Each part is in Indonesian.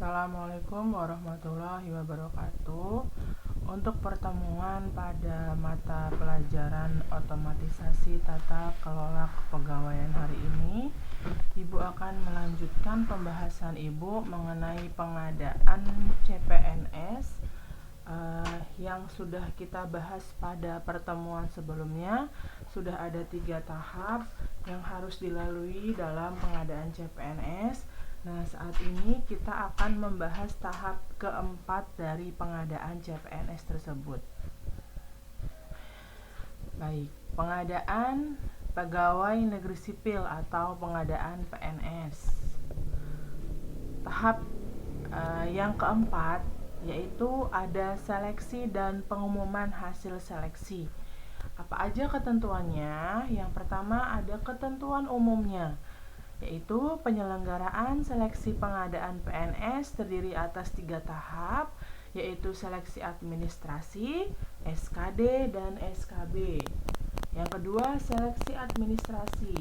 Assalamualaikum warahmatullahi wabarakatuh. Untuk pertemuan pada mata pelajaran otomatisasi tata kelola kepegawaian hari ini, Ibu akan melanjutkan pembahasan Ibu mengenai pengadaan CPNS yang sudah kita bahas pada pertemuan sebelumnya. Sudah ada 3 tahap yang harus dilalui dalam pengadaan CPNS. Nah, saat ini kita akan membahas tahap keempat dari pengadaan CPNS tersebut. Baik, pengadaan pegawai negeri sipil atau pengadaan PNS. Tahap yang keempat yaitu ada seleksi dan pengumuman hasil seleksi. Apa aja ketentuannya? Yang pertama ada ketentuan umumnya, yaitu penyelenggaraan seleksi pengadaan PNS terdiri atas 3 tahap, yaitu seleksi administrasi, SKD, dan SKB. Yang kedua, seleksi administrasi.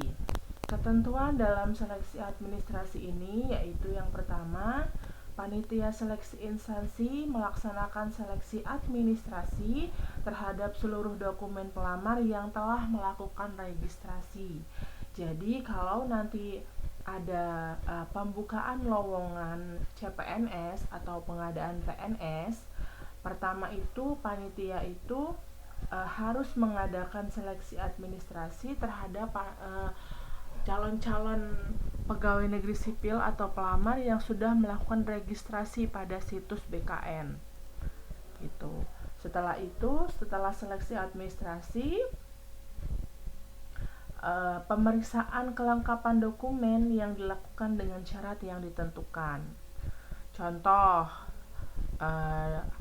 Ketentuan dalam seleksi administrasi ini yaitu yang pertama, panitia seleksi instansi melaksanakan seleksi administrasi terhadap seluruh dokumen pelamar yang telah melakukan registrasi. Jadi kalau nanti ada pembukaan lowongan CPNS atau pengadaan PNS, pertama itu panitia itu harus mengadakan seleksi administrasi terhadap calon-calon pegawai negeri sipil atau pelamar yang sudah melakukan registrasi pada situs BKN. Gitu. Setelah itu, setelah seleksi administrasi, pemeriksaan kelengkapan dokumen yang dilakukan dengan syarat yang ditentukan. Contoh,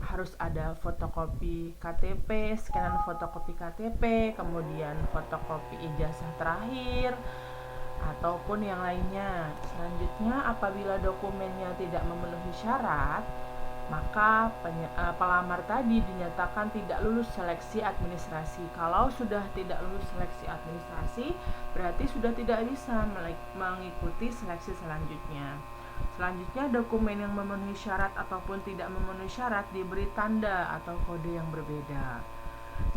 harus ada fotokopi KTP, skanan fotokopi KTP, kemudian fotokopi ijazah terakhir, ataupun yang lainnya. Selanjutnya, apabila dokumennya tidak memenuhi syarat, maka pelamar tadi dinyatakan tidak lulus seleksi administrasi. Kalau sudah tidak lulus seleksi administrasi, berarti sudah tidak bisa mengikuti seleksi selanjutnya. Selanjutnya, dokumen yang memenuhi syarat ataupun tidak memenuhi syarat diberi tanda atau kode yang berbeda.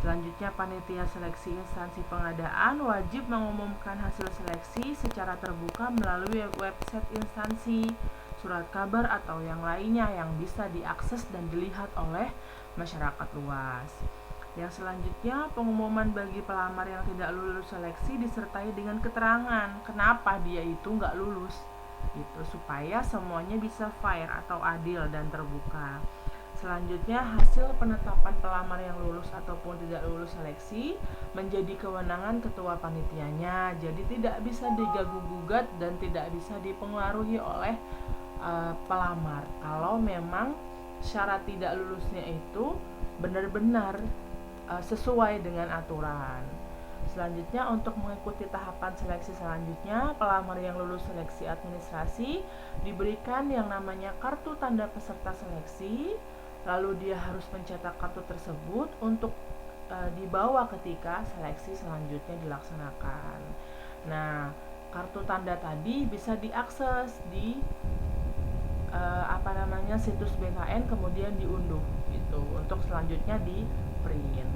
Selanjutnya, panitia seleksi instansi pengadaan wajib mengumumkan hasil seleksi secara terbuka melalui website instansi, surat kabar, atau yang lainnya yang bisa diakses dan dilihat oleh masyarakat luas. Yang selanjutnya, pengumuman bagi pelamar yang tidak lulus seleksi disertai dengan keterangan kenapa dia itu nggak lulus, gitu, supaya semuanya bisa fair atau adil dan terbuka. Selanjutnya, hasil penetapan pelamar yang lulus ataupun tidak lulus seleksi menjadi kewenangan ketua panitianya, jadi tidak bisa diganggu-gugat dan tidak bisa dipengaruhi oleh pelamar kalau memang syarat tidak lulusnya itu benar-benar sesuai dengan aturan. Selanjutnya, untuk mengikuti tahapan seleksi selanjutnya, pelamar yang lulus seleksi administrasi diberikan yang namanya kartu tanda peserta seleksi, lalu dia harus mencetak kartu tersebut untuk dibawa ketika seleksi selanjutnya dilaksanakan. Nah, kartu tanda tadi bisa diakses di situs BKN, kemudian diunduh gitu untuk selanjutnya di print.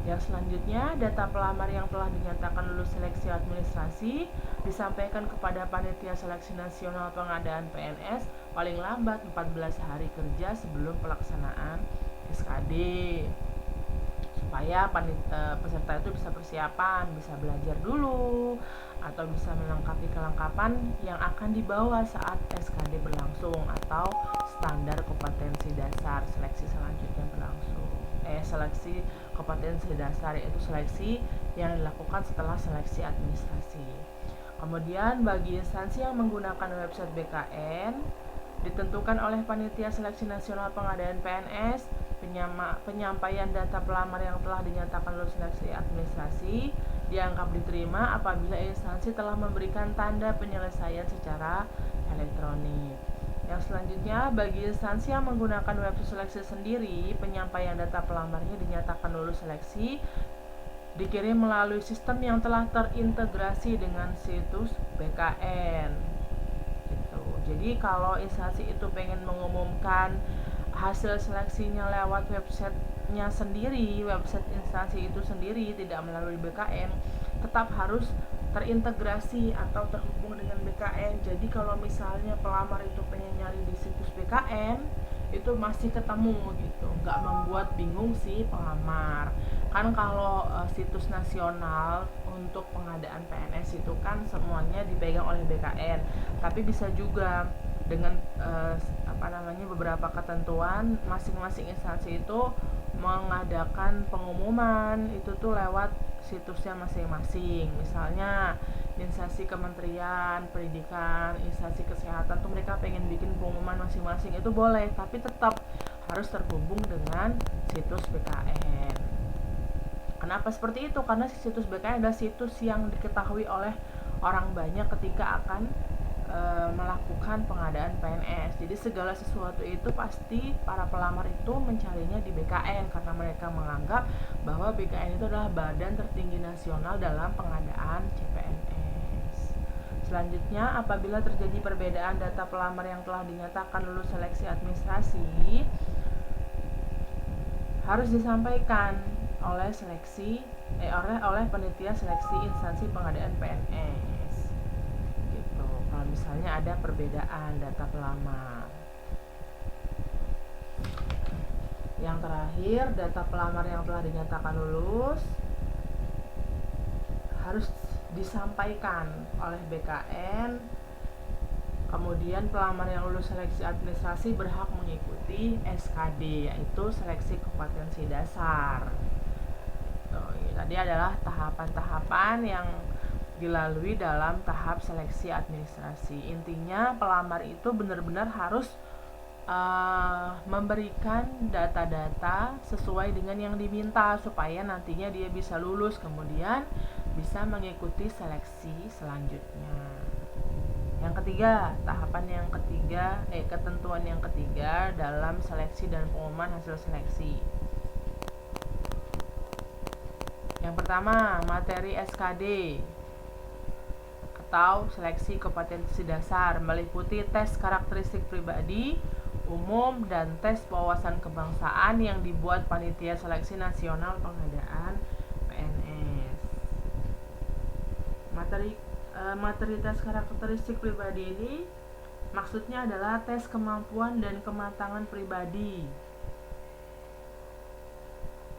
Yang selanjutnya, data pelamar yang telah dinyatakan lulus seleksi administrasi disampaikan kepada panitia seleksi nasional pengadaan PNS paling lambat 14 hari kerja sebelum pelaksanaan SKD, supaya peserta itu bisa persiapan, bisa belajar dulu, atau bisa melengkapi kelengkapan yang akan dibawa saat SKD berlangsung atau standar kompetensi dasar seleksi selanjutnya berlangsung. Seleksi kompetensi dasar yaitu seleksi yang dilakukan setelah seleksi administrasi. Kemudian bagi instansi yang menggunakan website BKN, ditentukan oleh panitia seleksi nasional pengadaan PNS, penyampaian data pelamar yang telah dinyatakan lulus seleksi administrasi dianggap diterima apabila instansi telah memberikan tanda penyelesaian secara elektronik. Yang selanjutnya, bagi instansi yang menggunakan website seleksi sendiri, penyampaian data pelamarnya dinyatakan lulus seleksi dikirim melalui sistem yang telah terintegrasi dengan situs BKN. Gitu. Jadi kalau instansi itu pengen mengumumkan hasil seleksinya lewat websitenya sendiri, website instansi itu sendiri, tidak melalui BKN, tetap harus terintegrasi atau terhubung dengan BKN. Jadi kalau misalnya pelamar itu pengen nyari di situs BKN, itu masih ketemu gitu, nggak membuat bingung si pelamar. Kan kalau situs nasional untuk pengadaan PNS itu kan semuanya dipegang oleh BKN, tapi bisa juga dengan beberapa ketentuan masing-masing instansi itu mengadakan pengumuman itu tuh lewat situsnya masing-masing. Misalnya instansi kementerian pendidikan, instansi kesehatan tuh mereka pengen bikin pengumuman masing-masing, itu boleh, tapi tetap harus terhubung dengan situs BKN. Kenapa seperti itu? Karena situs BKN adalah situs yang diketahui oleh orang banyak ketika akan melakukan pengadaan PNS. Jadi segala sesuatu itu pasti para pelamar itu mencarinya di BKN karena mereka menganggap bahwa BKN itu adalah badan tertinggi nasional dalam pengadaan CPNS. Selanjutnya, apabila terjadi perbedaan data pelamar yang telah dinyatakan lulus seleksi administrasi, harus disampaikan oleh oleh panitia seleksi instansi pengadaan PNS. Kalau misalnya ada perbedaan data pelamar. Yang terakhir, data pelamar yang telah dinyatakan lulus harus disampaikan oleh BKN. Kemudian pelamar yang lulus seleksi administrasi berhak mengikuti SKD, yaitu seleksi kompetensi dasar. Tadi adalah tahapan-tahapan yang dilalui dalam tahap seleksi administrasi. Intinya pelamar itu benar-benar harus memberikan data-data sesuai dengan yang diminta supaya nantinya dia bisa lulus, kemudian bisa mengikuti seleksi selanjutnya. Yang ketiga, ketentuan yang ketiga dalam seleksi dan pengumuman hasil seleksi. Yang pertama, materi SKD atau seleksi kompetensi dasar meliputi tes karakteristik pribadi umum dan tes wawasan kebangsaan yang dibuat panitia seleksi nasional pengadaan PNS. Materi tes karakteristik pribadi ini maksudnya adalah tes kemampuan dan kematangan pribadi.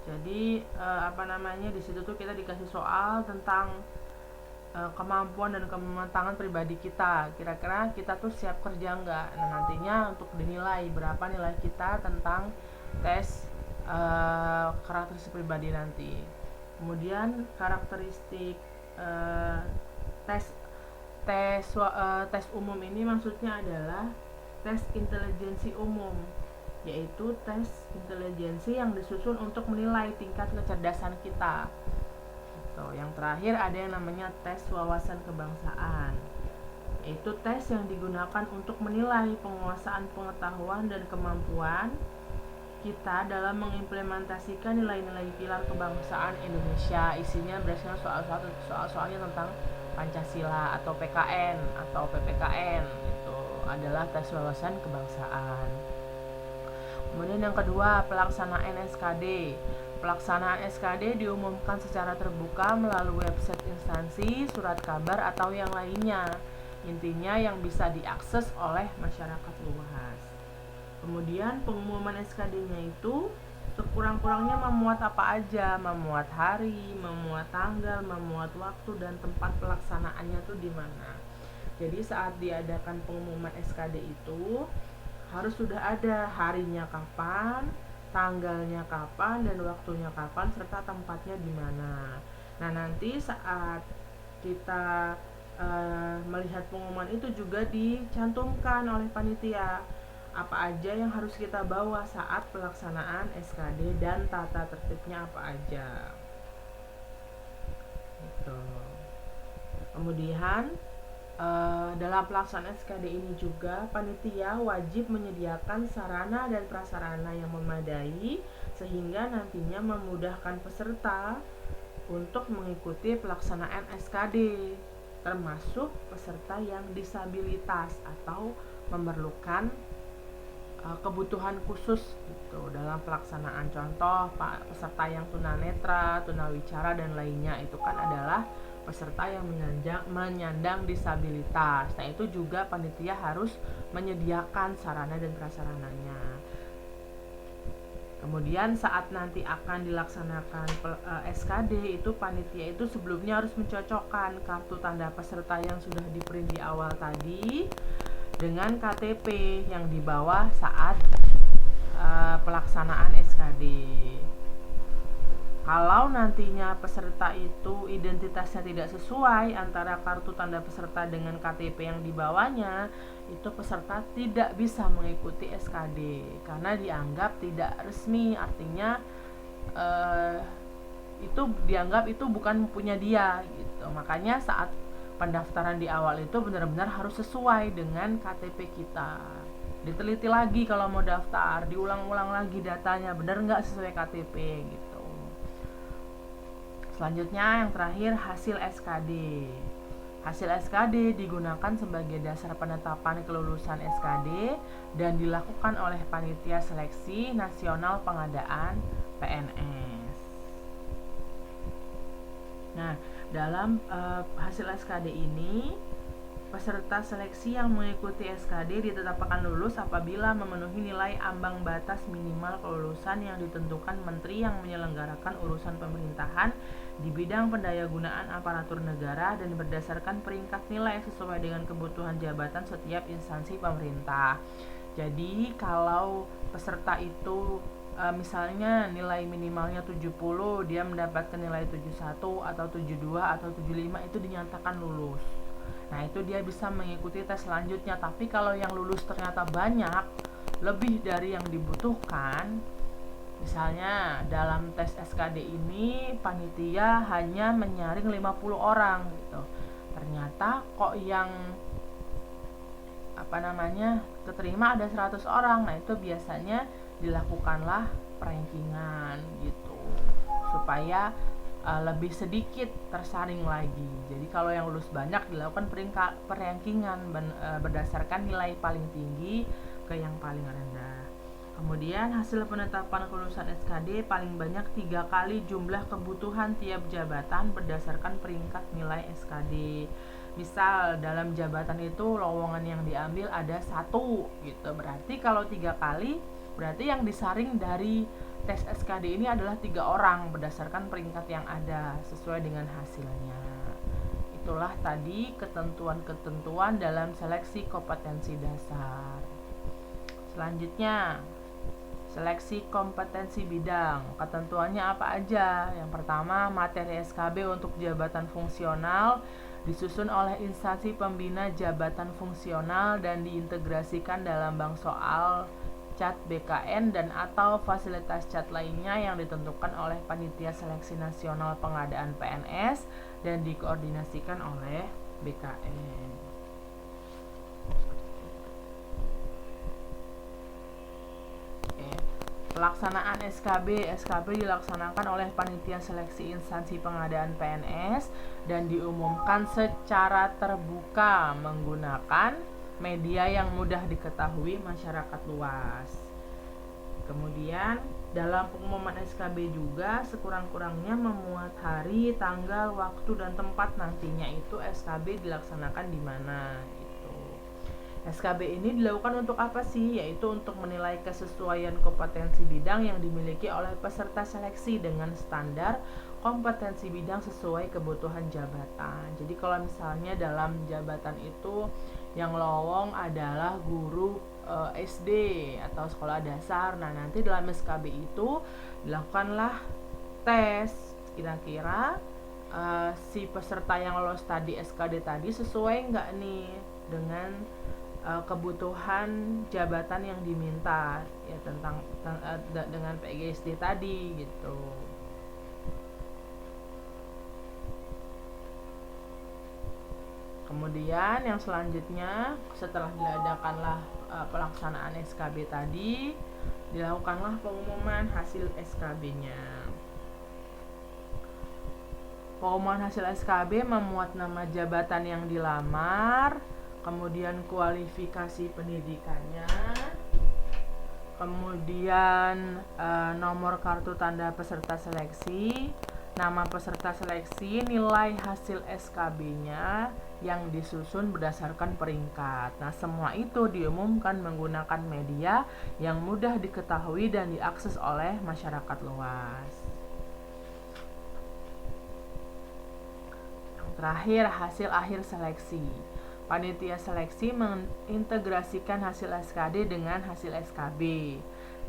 Jadi di situ tuh kita dikasih soal tentang kemampuan dan kematangan pribadi kita. Kira-kira kita tuh siap kerja nggak? Nah, nantinya untuk dinilai berapa nilai kita tentang tes karakteristik pribadi nanti. Kemudian karakteristik tes umum ini maksudnya adalah tes intelijensi umum, yaitu tes intelijensi yang disusun untuk menilai tingkat kecerdasan kita. Yang terakhir ada yang namanya tes wawasan kebangsaan, yaitu tes yang digunakan untuk menilai penguasaan pengetahuan dan kemampuan kita dalam mengimplementasikan nilai-nilai pilar kebangsaan Indonesia. Isinya biasanya soal-soalnya tentang Pancasila atau PKN atau PPKN. Itu adalah tes wawasan kebangsaan. Kemudian yang kedua, pelaksanaan SKD. Pelaksanaan SKD diumumkan secara terbuka melalui website instansi, surat kabar, atau yang lainnya. Intinya yang bisa diakses oleh masyarakat luas. Kemudian pengumuman SKD-nya itu sekurang-kurangnya memuat apa aja, memuat hari, memuat tanggal, memuat waktu, dan tempat pelaksanaannya tuh di mana. Jadi saat diadakan pengumuman SKD itu harus sudah ada harinya kapan, tanggalnya kapan, dan waktunya kapan, serta tempatnya di mana. Nah, nanti saat kita melihat pengumuman itu juga dicantumkan oleh panitia apa aja yang harus kita bawa saat pelaksanaan SKD dan tata tertibnya apa aja. Gitu. Kemudian dalam pelaksanaan SKD ini juga panitia wajib menyediakan sarana dan prasarana yang memadai sehingga nantinya memudahkan peserta untuk mengikuti pelaksanaan SKD, termasuk peserta yang disabilitas atau memerlukan kebutuhan khusus gitu dalam pelaksanaan. Contoh peserta yang tunanetra, tunawicara dan lainnya itu kan adalah peserta yang menyandang disabilitas. Nah, itu juga panitia harus menyediakan sarana dan prasarananya. Kemudian saat nanti akan dilaksanakan SKD itu panitia itu sebelumnya harus mencocokkan kartu tanda peserta yang sudah di-print di awal tadi dengan KTP yang dibawa saat pelaksanaan SKD. Kalau nantinya peserta itu identitasnya tidak sesuai antara kartu tanda peserta dengan KTP yang dibawanya, itu peserta tidak bisa mengikuti SKD karena dianggap tidak resmi. Artinya itu dianggap itu bukan punya dia gitu. Makanya saat pendaftaran di awal itu benar-benar harus sesuai dengan KTP kita. Diteliti lagi kalau mau daftar, diulang-ulang lagi datanya benar nggak sesuai KTP gitu. Selanjutnya yang terakhir hasil SKD. Hasil SKD digunakan sebagai dasar penetapan kelulusan SKD dan dilakukan oleh Panitia Seleksi Nasional Pengadaan PNS. Nah, dalam hasil SKD ini, peserta seleksi yang mengikuti SKD ditetapkan lulus apabila memenuhi nilai ambang batas minimal kelulusan yang ditentukan Menteri yang menyelenggarakan urusan pemerintahan di bidang pendayagunaan aparatur negara dan berdasarkan peringkat nilai sesuai dengan kebutuhan jabatan setiap instansi pemerintah. Jadi kalau peserta itu misalnya nilai minimalnya 70, dia mendapatkan nilai 71 atau 72 atau 75, itu dinyatakan lulus. Nah, itu dia bisa mengikuti tes selanjutnya. Tapi kalau yang lulus ternyata banyak, lebih dari yang dibutuhkan, misalnya dalam tes SKD ini panitia hanya menyaring 50 orang gitu. Ternyata kok yang keterima ada 100 orang. Nah, itu biasanya dilakukanlah rankingan gitu supaya lebih sedikit tersaring lagi. Jadi kalau yang lulus banyak dilakukan perankingan berdasarkan nilai paling tinggi ke yang paling rendah. Kemudian hasil penetapan kelulusan SKD paling banyak 3 kali jumlah kebutuhan tiap jabatan berdasarkan peringkat nilai SKD. Misal dalam jabatan itu lowongan yang diambil ada 1 gitu. Berarti kalau 3 kali berarti yang disaring dari tes SKD ini adalah 3 orang berdasarkan peringkat yang ada sesuai dengan hasilnya. Itulah tadi ketentuan-ketentuan dalam seleksi kompetensi dasar. Selanjutnya, seleksi kompetensi bidang. Ketentuannya apa aja? Yang pertama, materi SKB untuk jabatan fungsional disusun oleh instansi pembina jabatan fungsional dan diintegrasikan dalam bank soal cat BKN dan atau fasilitas cat lainnya yang ditentukan oleh Panitia Seleksi Nasional Pengadaan PNS dan dikoordinasikan oleh BKN. Pelaksanaan SKB dilaksanakan oleh Panitia Seleksi Instansi Pengadaan PNS dan diumumkan secara terbuka menggunakan media yang mudah diketahui masyarakat luas. Kemudian dalam pengumuman SKB juga sekurang-kurangnya memuat hari, tanggal, waktu, dan tempat nantinya itu SKB dilaksanakan di mana gitu. SKB ini dilakukan untuk apa sih? Yaitu untuk menilai kesesuaian kompetensi bidang yang dimiliki oleh peserta seleksi dengan standar kompetensi bidang sesuai kebutuhan jabatan. Jadi kalau misalnya dalam jabatan itu yang lowong adalah guru SD atau sekolah dasar. Nah, nanti dalam SKB itu dilakukanlah tes kira-kira si peserta yang lolos tadi SKD tadi sesuai nggak nih dengan kebutuhan jabatan yang diminta ya dengan PGSD tadi gitu. Kemudian yang selanjutnya setelah diadakanlah pelaksanaan SKB tadi, dilakukanlah pengumuman hasil SKB-nya. Pengumuman hasil SKB memuat nama jabatan yang dilamar, kemudian kualifikasi pendidikannya, kemudian nomor kartu tanda peserta seleksi, nama peserta seleksi, nilai hasil SKB-nya yang disusun berdasarkan peringkat. Nah, semua itu diumumkan menggunakan media yang mudah diketahui dan diakses oleh masyarakat luas. Yang terakhir, hasil akhir seleksi. Panitia seleksi mengintegrasikan hasil SKD dengan hasil SKB.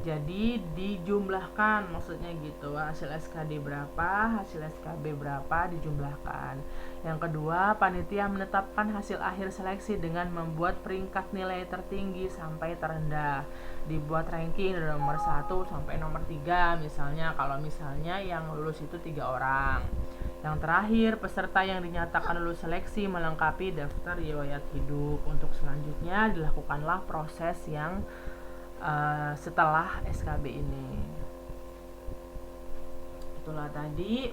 Jadi dijumlahkan, maksudnya gitu, hasil SKD berapa, hasil SKB berapa, dijumlahkan. Yang kedua, panitia menetapkan hasil akhir seleksi dengan membuat peringkat nilai tertinggi sampai terendah. Dibuat ranking dari nomor 1 sampai nomor 3 misalnya, kalau misalnya yang lulus itu 3 orang. Yang terakhir, peserta yang dinyatakan lulus seleksi melengkapi daftar riwayat hidup. Untuk selanjutnya dilakukanlah proses yang setelah SKB ini. Itulah tadi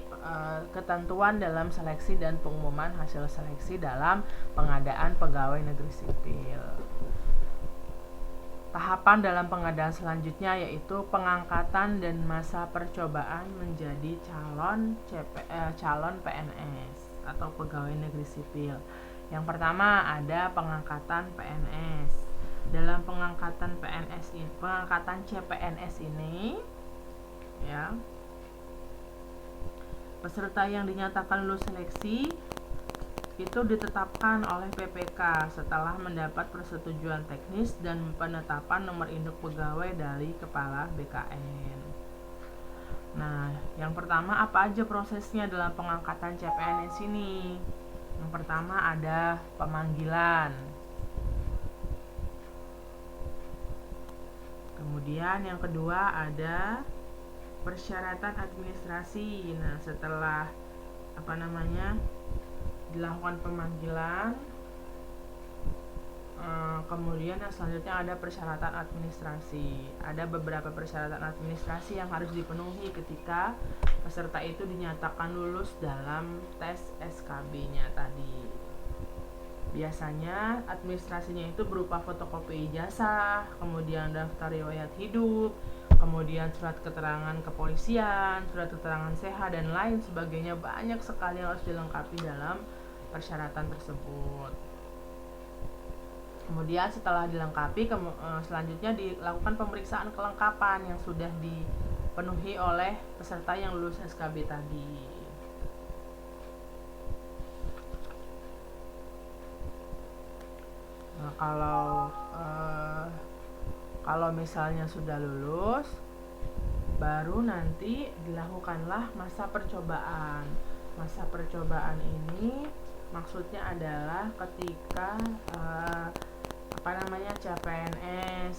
ketentuan dalam seleksi dan pengumuman hasil seleksi dalam pengadaan pegawai negeri sipil. Tahapan dalam pengadaan selanjutnya yaitu pengangkatan dan masa percobaan menjadi calon PNS atau pegawai negeri sipil. Yang pertama ada pengangkatan PNS. Dalam pengangkatan PNS ini, pengangkatan CPNS ini, ya, peserta yang dinyatakan lulus seleksi itu ditetapkan oleh PPK setelah mendapat persetujuan teknis dan penetapan nomor induk pegawai dari Kepala BKN. Nah, yang pertama apa aja prosesnya dalam pengangkatan CPNS ini? Yang pertama ada pemanggilan. Kemudian yang kedua ada persyaratan administrasi. Nah, setelah dilakukan pemanggilan, kemudian yang selanjutnya ada persyaratan administrasi. Ada beberapa persyaratan administrasi yang harus dipenuhi ketika peserta itu dinyatakan lulus dalam tes SKB-nya tadi. Biasanya administrasinya itu berupa fotokopi ijazah, kemudian daftar riwayat hidup, kemudian surat keterangan kepolisian, surat keterangan sehat, dan lain sebagainya. Banyak sekali yang harus dilengkapi dalam persyaratan tersebut. Kemudian setelah dilengkapi, selanjutnya dilakukan pemeriksaan kelengkapan yang sudah dipenuhi oleh peserta yang lulus SKB tadi. Nah, kalau misalnya sudah lulus, baru nanti dilakukanlah masa percobaan. Masa percobaan ini maksudnya adalah ketika CPNS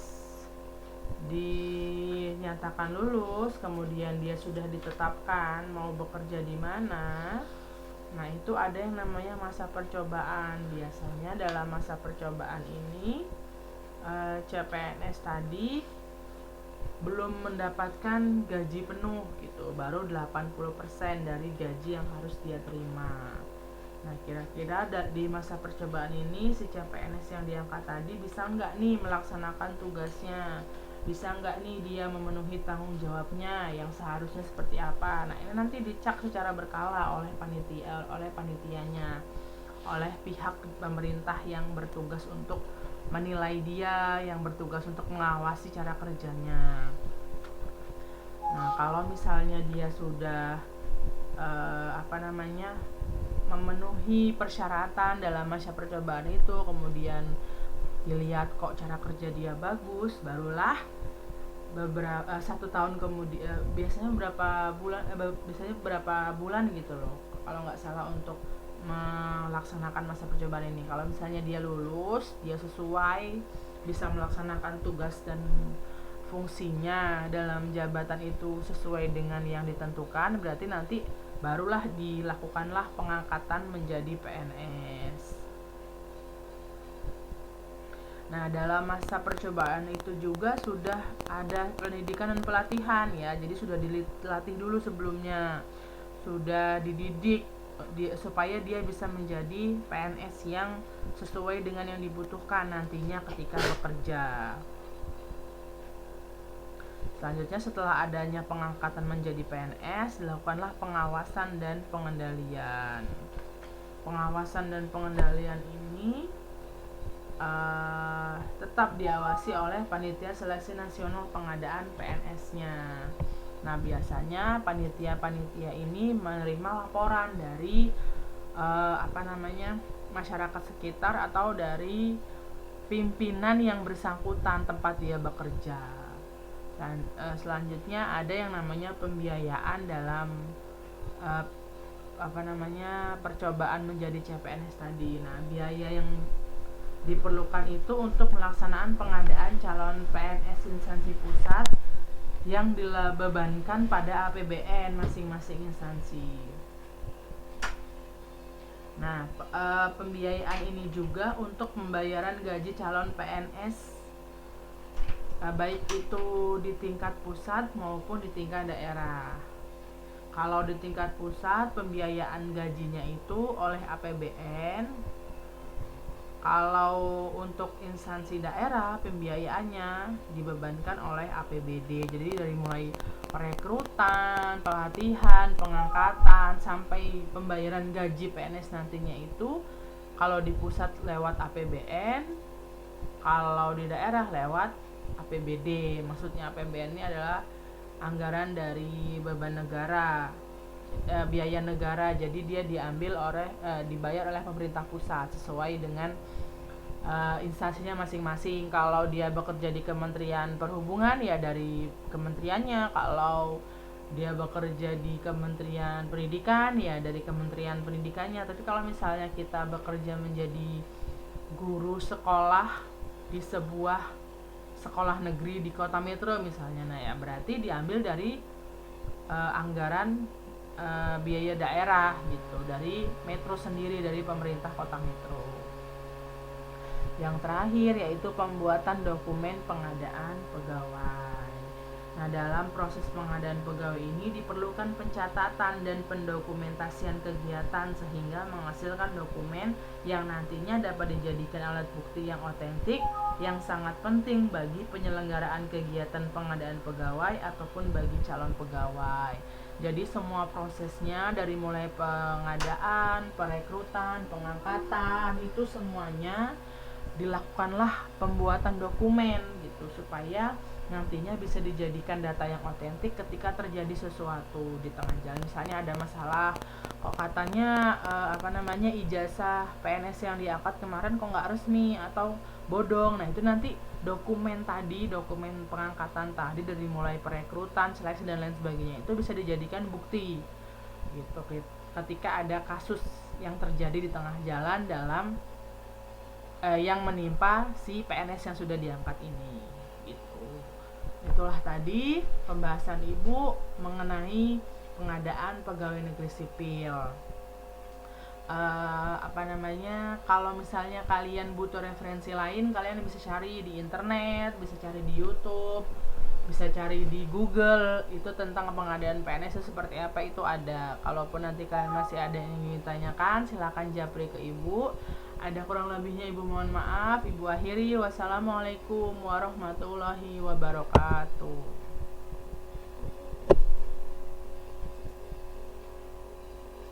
dinyatakan lulus, kemudian dia sudah ditetapkan mau bekerja di mana. Nah, itu ada yang namanya masa percobaan. Biasanya dalam masa percobaan ini CPNS tadi belum mendapatkan gaji penuh gitu, baru 80% dari gaji yang harus dia terima. Nah, kira-kira di masa percobaan ini si CPNS yang diangkat tadi bisa nggak nih melaksanakan tugasnya, bisa nggak nih dia memenuhi tanggung jawabnya yang seharusnya seperti apa. Nah, ini nanti dicak secara berkala oleh panitianya, oleh pihak pemerintah yang bertugas untuk menilai dia, yang bertugas untuk mengawasi cara kerjanya. Nah, kalau misalnya dia sudah memenuhi persyaratan dalam masa percobaan itu, kemudian dilihat kok cara kerja dia bagus, barulah beberapa 1 tahun kemudian, biasanya berapa bulan gitu loh kalau nggak salah untuk melaksanakan masa percobaan ini. Kalau misalnya dia lulus, dia sesuai, bisa melaksanakan tugas dan fungsinya dalam jabatan itu sesuai dengan yang ditentukan, berarti nanti barulah dilakukanlah pengangkatan menjadi PNS. Nah, dalam masa percobaan itu juga sudah ada pendidikan dan pelatihan ya. Jadi sudah dilatih dulu sebelumnya. Sudah dididik supaya dia bisa menjadi PNS yang sesuai dengan yang dibutuhkan nantinya ketika bekerja. Selanjutnya, setelah adanya pengangkatan menjadi PNS, dilakukanlah pengawasan dan pengendalian. Pengawasan dan pengendalian ini tetap diawasi oleh Panitia Seleksi Nasional Pengadaan PNS-nya. Nah, biasanya panitia-panitia ini menerima laporan dari masyarakat sekitar atau dari pimpinan yang bersangkutan tempat dia bekerja. Dan selanjutnya ada yang namanya pembiayaan dalam percobaan menjadi CPNS tadi. Nah, biaya yang diperlukan itu untuk pelaksanaan pengadaan calon PNS instansi pusat yang dibebankan pada APBN masing-masing instansi. Nah, pembiayaan ini juga untuk pembayaran gaji calon PNS baik itu di tingkat pusat maupun di tingkat daerah. Kalau di tingkat pusat, pembiayaan gajinya itu oleh APBN. Kalau untuk instansi daerah, pembiayaannya dibebankan oleh APBD. Jadi dari mulai perekrutan, pelatihan, pengangkatan, sampai pembayaran gaji PNS nantinya itu, kalau di pusat lewat APBN, kalau di daerah lewat APBD. Maksudnya APBN ini adalah anggaran dari beban negara, biaya negara. Jadi dia dibayar oleh pemerintah pusat sesuai dengan instansinya masing-masing. Kalau dia bekerja di Kementerian Perhubungan, ya dari kementeriannya. Kalau dia bekerja di Kementerian Pendidikan, ya dari Kementerian Pendidikannya. Tapi kalau misalnya kita bekerja menjadi guru sekolah di sebuah sekolah negeri di kota metro misalnya, nah ya berarti diambil dari anggaran biaya daerah gitu, dari metro sendiri, dari pemerintah kota metro. Yang terakhir yaitu pembuatan dokumen pengadaan pegawai. Nah, dalam proses pengadaan pegawai ini diperlukan pencatatan dan pendokumentasian kegiatan sehingga menghasilkan dokumen yang nantinya dapat dijadikan alat bukti yang otentik yang sangat penting bagi penyelenggaraan kegiatan pengadaan pegawai ataupun bagi calon pegawai. Jadi semua prosesnya dari mulai pengadaan, perekrutan, pengangkatan, itu semuanya dilakukanlah pembuatan dokumen gitu supaya nantinya bisa dijadikan data yang otentik ketika terjadi sesuatu di tengah jalan. Misalnya ada masalah, kok katanya ijazah PNS yang diangkat kemarin kok nggak resmi atau bodong. Nah, itu nanti dokumen pengangkatan tadi dari mulai perekrutan, seleksi dan lain sebagainya itu bisa dijadikan bukti gitu ketika ada kasus yang terjadi di tengah jalan dalam yang menimpa si PNS yang sudah diangkat ini gitu. Itulah tadi pembahasan Ibu mengenai pengadaan pegawai negeri sipil. Kalau misalnya kalian butuh referensi lain, kalian bisa cari di internet, bisa cari di YouTube, bisa cari di Google, itu tentang pengadaan PNS itu seperti apa, itu ada. Kalaupun nanti kalian masih ada yang ingin tanyakan, silakan japri ke Ibu. Ada kurang lebihnya Ibu mohon maaf. Ibu akhiri, wassalamualaikum warahmatullahi wabarakatuh.